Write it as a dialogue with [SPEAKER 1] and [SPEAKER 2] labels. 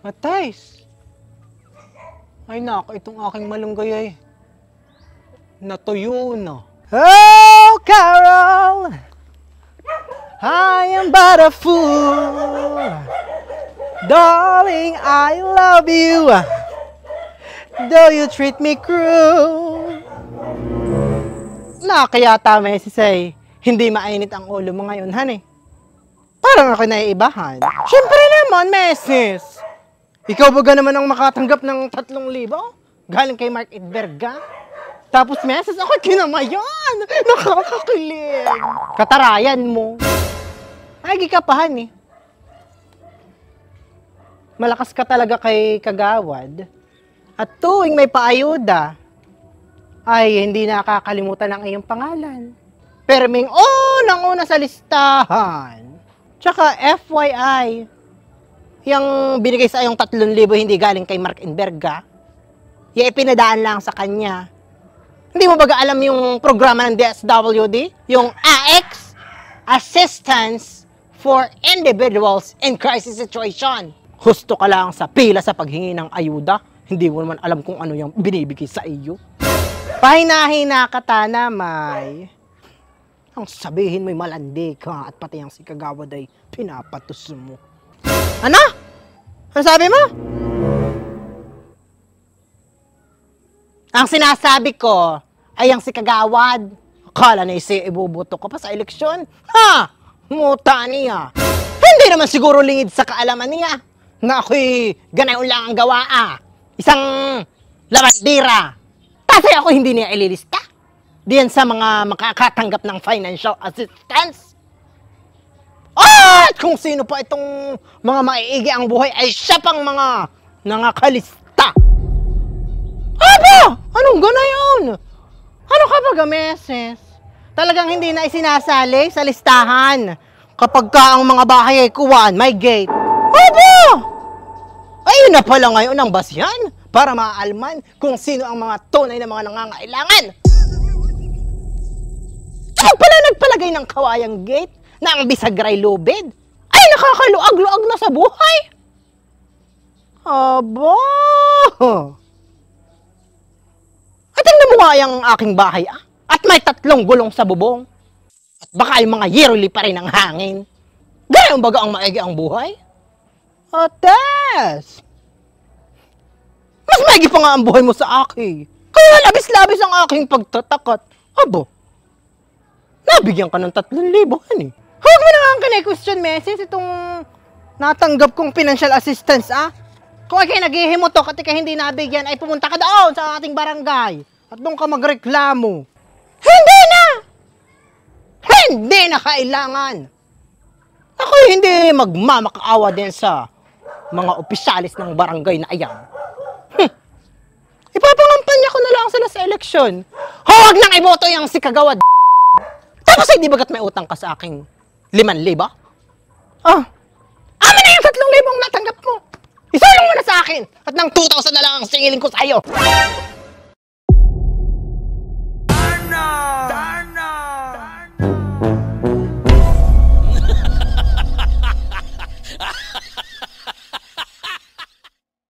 [SPEAKER 1] Atays! Ay nako, itong aking malunggay ay natuyo na. Oh, Carol! I am but a fool. Darling, I love you. Though you treat me cruel. Nakakayata, Mesis ay hindi mainit ang ulo mo ngayon, honey. Parang ako naiibahan. Siyempre naman, Mesis. Ikaw ba naman ang makatanggap ng 3,000? Galing kay Mark Edberga? Tapos, Mesis, ako kinamayan. Nakakakilig. Katarayan mo. Ay, gikapahan eh. Malakas ka talaga kay Kagawad. At tuwing may paayuda, ay hindi nakakalimutan ang iyong pangalan. Pero may unang-una sa listahan. Tsaka FYI, yung binigay sa iyong 3,000 hindi galing kay Mark Edberga, yung ipinadaan lang sa kanya. Hindi mo ba alam yung programa ng DSWD? Yung AX, Assistance for Individuals in Crisis Situation. Husto ka lang sa pila sa paghingi ng ayuda. Hindi mo naman alam kung ano yung binibigay sa iyo. Pahina-hina ka, Tana, May. Ang sabihin mo'y malandi ka at pati ang si Kagawad ay pinapatos mo. Ano? Ano sabi mo? Ang sinasabi ko ay ang si Kagawad. Akala na ibubuto ko pa sa eleksyon? Ha? Muta niya. Hindi naman siguro lingid sa kaalaman niya na ako'y ganayon lang ang gawa Isang labandira. Kasi ako hindi niya ililista. Diyan sa mga makakatanggap ng financial assistance. At kung sino pa itong mga maiigi ang buhay ay siya pang mga nangakalista. Aba! Anong ganayon? Ano ka ba, Meses? Talagang hindi na isinasali sa listahan kapag ka ang mga bahay ay kuwan, may gate. Aba! Ayun na pala ngayon ang basyan para maaalman kung sino ang mga tunay na mga nangangailangan. Ay pala nagpalagay ng kawayang gate na ang bisagray lubid ay nakakaluag-luag na sa buhay. Aba! At tingnan mo nga yung aking bahay At may 3 gulong sa bubong. At baka yung mga yearly pa rin ang hangin. Gano'n baga ang maigi ang buhay? Ates! Mas maigi pa nga ang buhay mo sa akin. Kaya labis-labis ang aking pagtatakat. Abo, nabigyan ka ng 3,000, honey. Huwag mo na nga ang kinay-question, Meses, itong natanggap kong financial assistance, Kung ikay naghihimutok at ikay hindi nabigyan, ay pumunta ka doon sa ating barangay. At doon ka magreklamo. Hindi na! Hindi na kailangan! Ako hindi magmamakaawa din sa mga opisyalis ng barangay na ayan. Ipapangampanya ko na lang sila sa eleksyon. Huwag nang iboto yung si Kagawad. Tapos ay di bagat may utang ka sa aking 5,000? Amin na yung 3,000 ang natanggap mo. Isulong mo na sa akin at ng 2,000 na lang ang singilin ko sa iyo.